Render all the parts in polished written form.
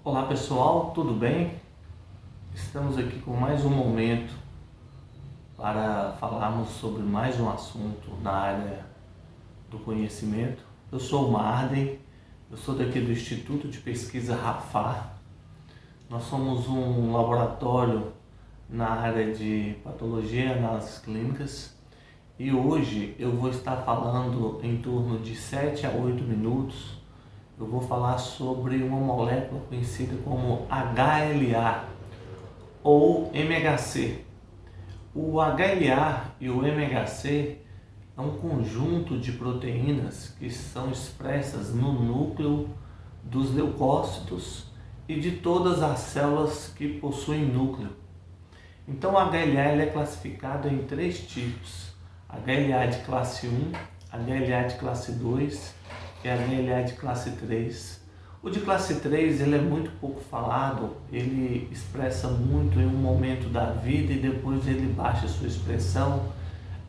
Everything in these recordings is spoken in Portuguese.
Olá pessoal, tudo bem? Estamos aqui com mais um momento para falarmos sobre mais um assunto na área do conhecimento. Eu sou o Marden, eu sou daqui do Instituto de Pesquisa Rafar. Nós somos um laboratório na área de patologia e análises clínicas e hoje eu vou estar falando em torno de 7 a 8 minutos. Eu vou falar sobre uma molécula conhecida como HLA ou MHC. O HLA e o MHC é um conjunto de proteínas que são expressas no núcleo dos leucócitos e de todas as células que possuem núcleo. Então o HLA é classificado em 3 tipos: HLA de classe 1, HLA de classe 2 e HLA de classe 3. O de classe 3 ele é muito pouco falado, ele expressa muito em um momento da vida e depois ele baixa sua expressão.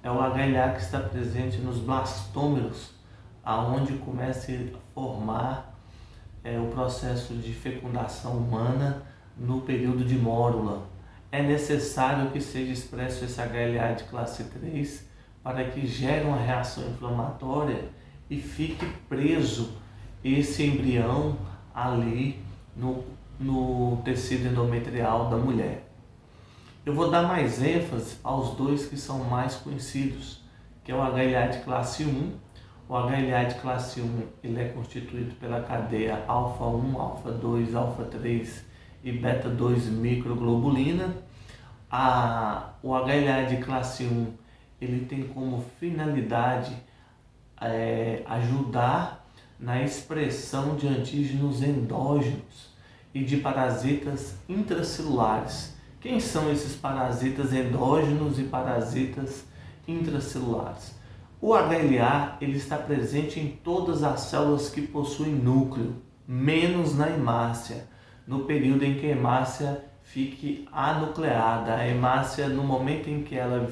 É o HLA que está presente nos blastômeros, aonde começa a formar o processo de fecundação humana no período de mórula. É necessário que seja expresso esse HLA de classe 3 para que gere uma reação inflamatória e fique preso esse embrião ali no tecido endometrial da mulher. Eu vou dar mais ênfase aos dois que são mais conhecidos, que é o HLA de classe 1. O HLA de classe 1 ele é constituído pela cadeia alfa-1, alfa-2, alfa-3 e beta-2 microglobulina. O HLA de classe 1 ele tem como finalidade ajudar na expressão de antígenos endógenos e de parasitas intracelulares. Quem são esses parasitas endógenos e parasitas intracelulares? O HLA ele está presente em todas as células que possuem núcleo, menos na hemácia, no período em que a hemácia fique anucleada. A hemácia, no momento em que ela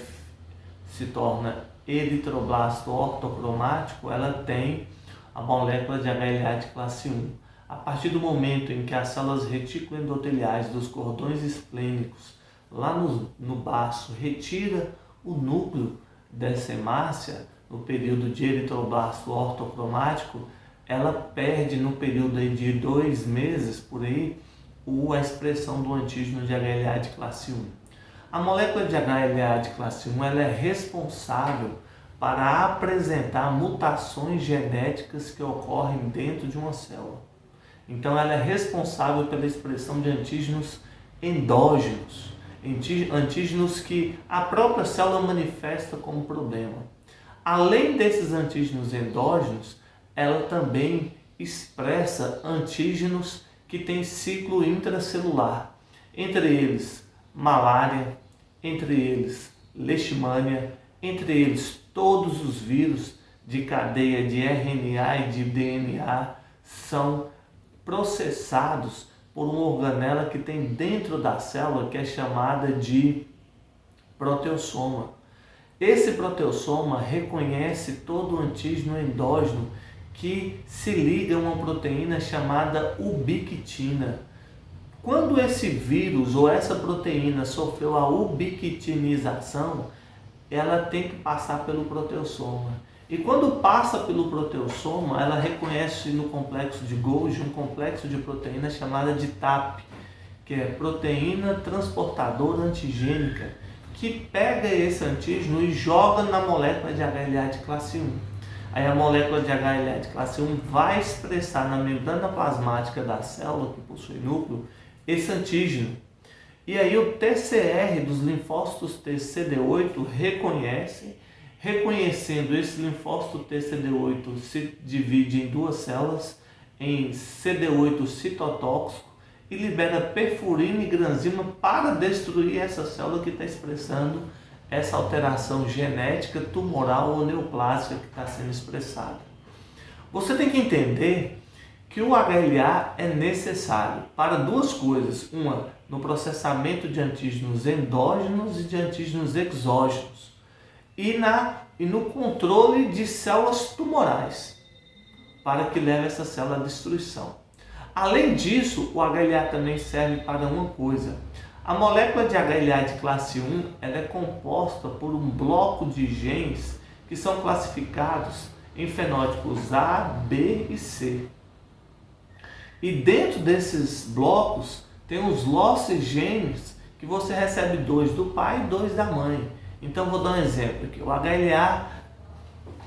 se torna eritroblasto ortocromático, ela tem a molécula de HLA de classe 1. A partir do momento em que as células reticuloendoteliais dos cordões esplênicos, lá no baço, retira o núcleo dessa hemácia, no período de eritroblasto ortocromático, ela perde no período de 2 meses, por aí, a expressão do antígeno de HLA de classe 1. A molécula de HLA de classe 1 ela é responsável para apresentar mutações genéticas que ocorrem dentro de uma célula. Então ela é responsável pela expressão de antígenos endógenos, antígenos que a própria célula manifesta como problema. Além desses antígenos endógenos, ela também expressa antígenos que têm ciclo intracelular, entre eles malária, entre eles leishmania, entre eles todos os vírus de cadeia de RNA e de DNA são processados por uma organela que tem dentro da célula que é chamada de proteossoma. Esse proteossoma reconhece todo o antígeno endógeno que se liga a uma proteína chamada ubiquitina. Quando esse vírus ou essa proteína sofreu a ubiquitinização, ela tem que passar pelo proteossoma. E quando passa pelo proteossoma, ela reconhece no complexo de Golgi um complexo de proteína chamada de TAP, que é proteína transportadora antigênica, que pega esse antígeno e joga na molécula de HLA de classe 1. Aí a molécula de HLA de classe 1 vai expressar na membrana plasmática da célula que possui núcleo esse antígeno. E aí o TCR dos linfócitos T CD8 reconhecendo esse linfócito T CD8 se divide em 2 células, em CD8 citotóxico, e libera perfurina e granzima para destruir essa célula que está expressando essa alteração genética, tumoral ou neoplásica que está sendo expressada. Você tem que entender que o HLA é necessário para 2 coisas: uma, no processamento de antígenos endógenos e de antígenos exógenos, e no controle de células tumorais, para que leve essa célula à destruição. Além disso, o HLA também serve para uma coisa. A molécula de HLA de classe 1 ela é composta por um bloco de genes que são classificados em fenótipos A, B e C. E dentro desses blocos tem os loci genes que você recebe 2 do pai e 2 da mãe. Então vou dar um exemplo aqui, o HLA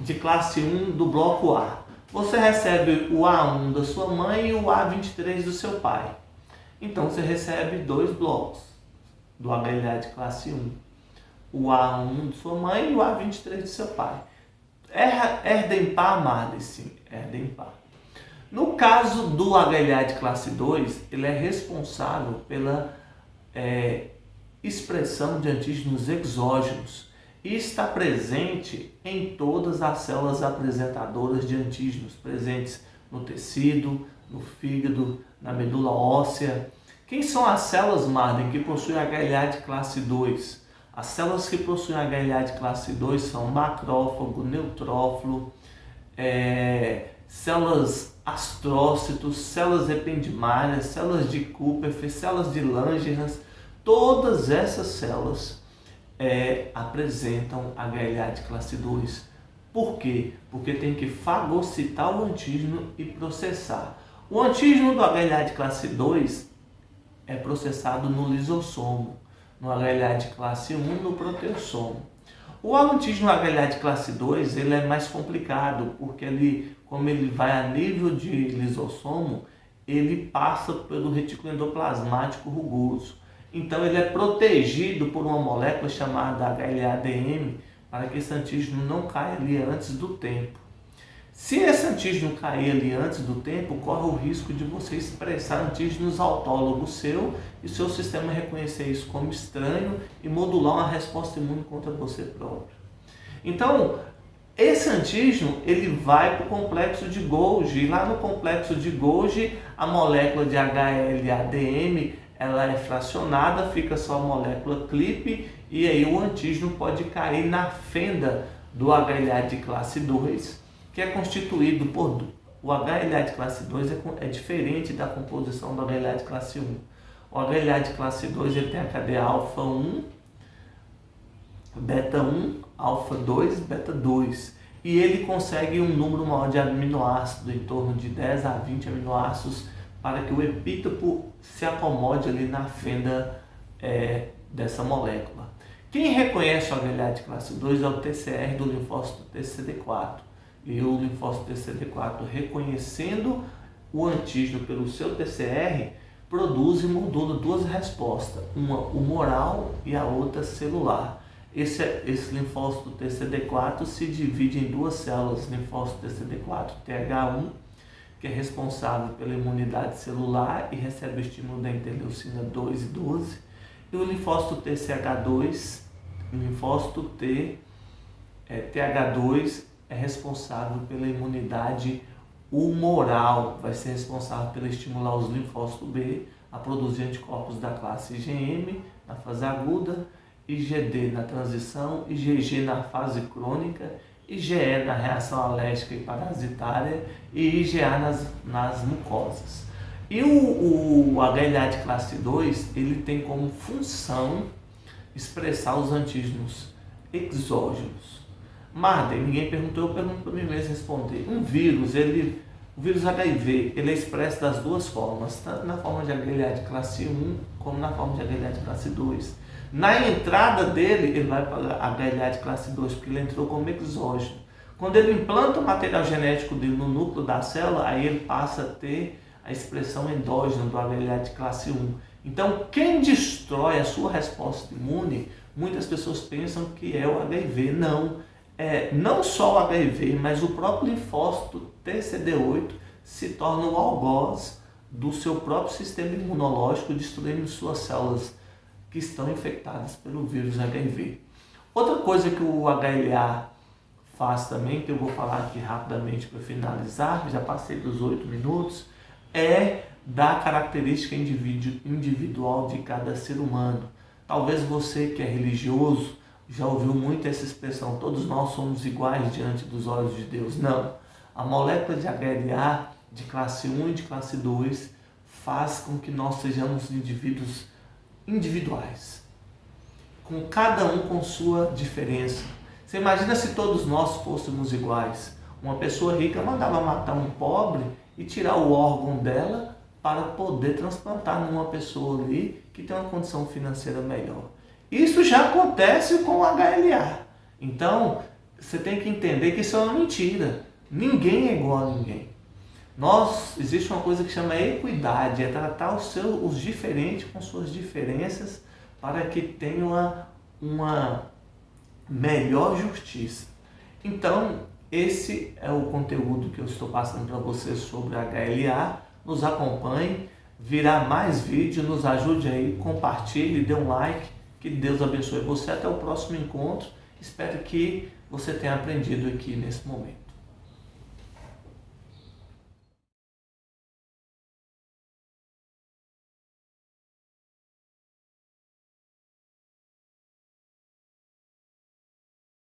de classe 1 do bloco A. Você recebe o A1 da sua mãe e o A23 do seu pai. Então você recebe 2 blocos do HLA de classe 1. O A1 de sua mãe e o A23 do seu pai. Erdem-par, Marley, sim, erdem-par. No caso do HLA de classe 2, ele é responsável pela expressão de antígenos exógenos e está presente em todas as células apresentadoras de antígenos presentes no tecido, no fígado, na medula óssea. Quem são as células, Marden, que possuem HLA de classe 2? As células que possuem HLA de classe 2 são macrófago, neutrófilo, células astrócitos, células ependimárias, células de Kupferman, células de Langerhans. Todas essas células apresentam HLA de classe 2. Por quê? Porque tem que fagocitar o antígeno e processar. O antígeno do HLA de classe 2 é processado no lisossomo, no HLA de classe 1 no proteossomo. O antígeno HLA de classe 2 ele é mais complicado, porque como ele vai a nível de lisossomo, ele passa pelo retículo endoplasmático rugoso. Então ele é protegido por uma molécula chamada HLA-DM para que esse antígeno não caia ali antes do tempo. Se esse antígeno cair ali antes do tempo, corre o risco de você expressar antígenos autólogos seu e seu sistema reconhecer isso como estranho e modular uma resposta imune contra você próprio. Então, esse antígeno ele vai para o complexo de Golgi e lá no complexo de Golgi a molécula de HLA-DM ela é fracionada, fica só a molécula clipe e aí o antígeno pode cair na fenda do HLA de classe 2, que é constituído por... O HLA de classe 2 é diferente da composição do HLA de classe 1. O HLA de classe 2 ele tem a cadeia alfa 1, beta 1, alfa 2, beta 2. E ele consegue um número maior de aminoácidos, em torno de 10 a 20 aminoácidos, para que o epítopo se acomode ali na fenda dessa molécula. Quem reconhece o HLA de classe 2 é o TCR do linfócito TCD4. E o linfócito TCD4, reconhecendo o antígeno pelo seu TCR, produz e modula 2 respostas, uma humoral e a outra celular. Esse linfócito TCD4 se divide em 2 células, linfócito TCD4 TH1, que é responsável pela imunidade celular e recebe o estímulo da interleucina 2 e 12, e o linfócito TCH2, linfócito TH2 é responsável pela imunidade humoral, vai ser responsável pelo estimular os linfócitos B a produzir anticorpos da classe IgM na fase aguda, IgD na transição, IgG na fase crônica, IgE na reação alérgica e parasitária e IgA nas mucosas. E o HLA de classe 2, ele tem como função expressar os antígenos exógenos. Marden, ninguém perguntou, eu pergunto para mim mesmo responder. O vírus HIV, ele é expresso das 2 formas, tanto na forma de HLA de classe 1 como na forma de HLA de classe 2. Na entrada dele, ele vai para a HLA de classe 2, porque ele entrou como exógeno. Quando ele implanta o material genético dele no núcleo da célula, aí ele passa a ter a expressão endógena do HLA de classe 1. Então, quem destrói a sua resposta imune, muitas pessoas pensam que é o HIV. Não só o HIV, mas o próprio linfócito TCD8 se torna o algoz do seu próprio sistema imunológico, destruindo suas células que estão infectadas pelo vírus HIV. Outra coisa que o HLA faz também, que eu vou falar aqui rapidamente para finalizar, já passei dos 8 minutos, é da característica individual de cada ser humano. Talvez você que é religioso já ouviu muito essa expressão, todos nós somos iguais diante dos olhos de Deus. Não, a molécula de HLA de classe 1 e de classe 2 faz com que nós sejamos indivíduos individuais, com cada um com sua diferença. Você imagina se todos nós fôssemos iguais? Uma pessoa rica mandava matar um pobre e tirar o órgão dela para poder transplantar numa pessoa ali que tem uma condição financeira melhor. Isso já acontece com o HLA. Então, você tem que entender que isso é uma mentira. Ninguém é igual a ninguém. Existe uma coisa que chama equidade, é tratar os diferentes com suas diferenças para que tenha uma melhor justiça. Então, esse é o conteúdo que eu estou passando para vocês sobre HLA. Nos acompanhe, virá mais vídeos, nos ajude aí, compartilhe, dê um like, que Deus abençoe você. Até o próximo encontro. Espero que você tenha aprendido aqui nesse momento.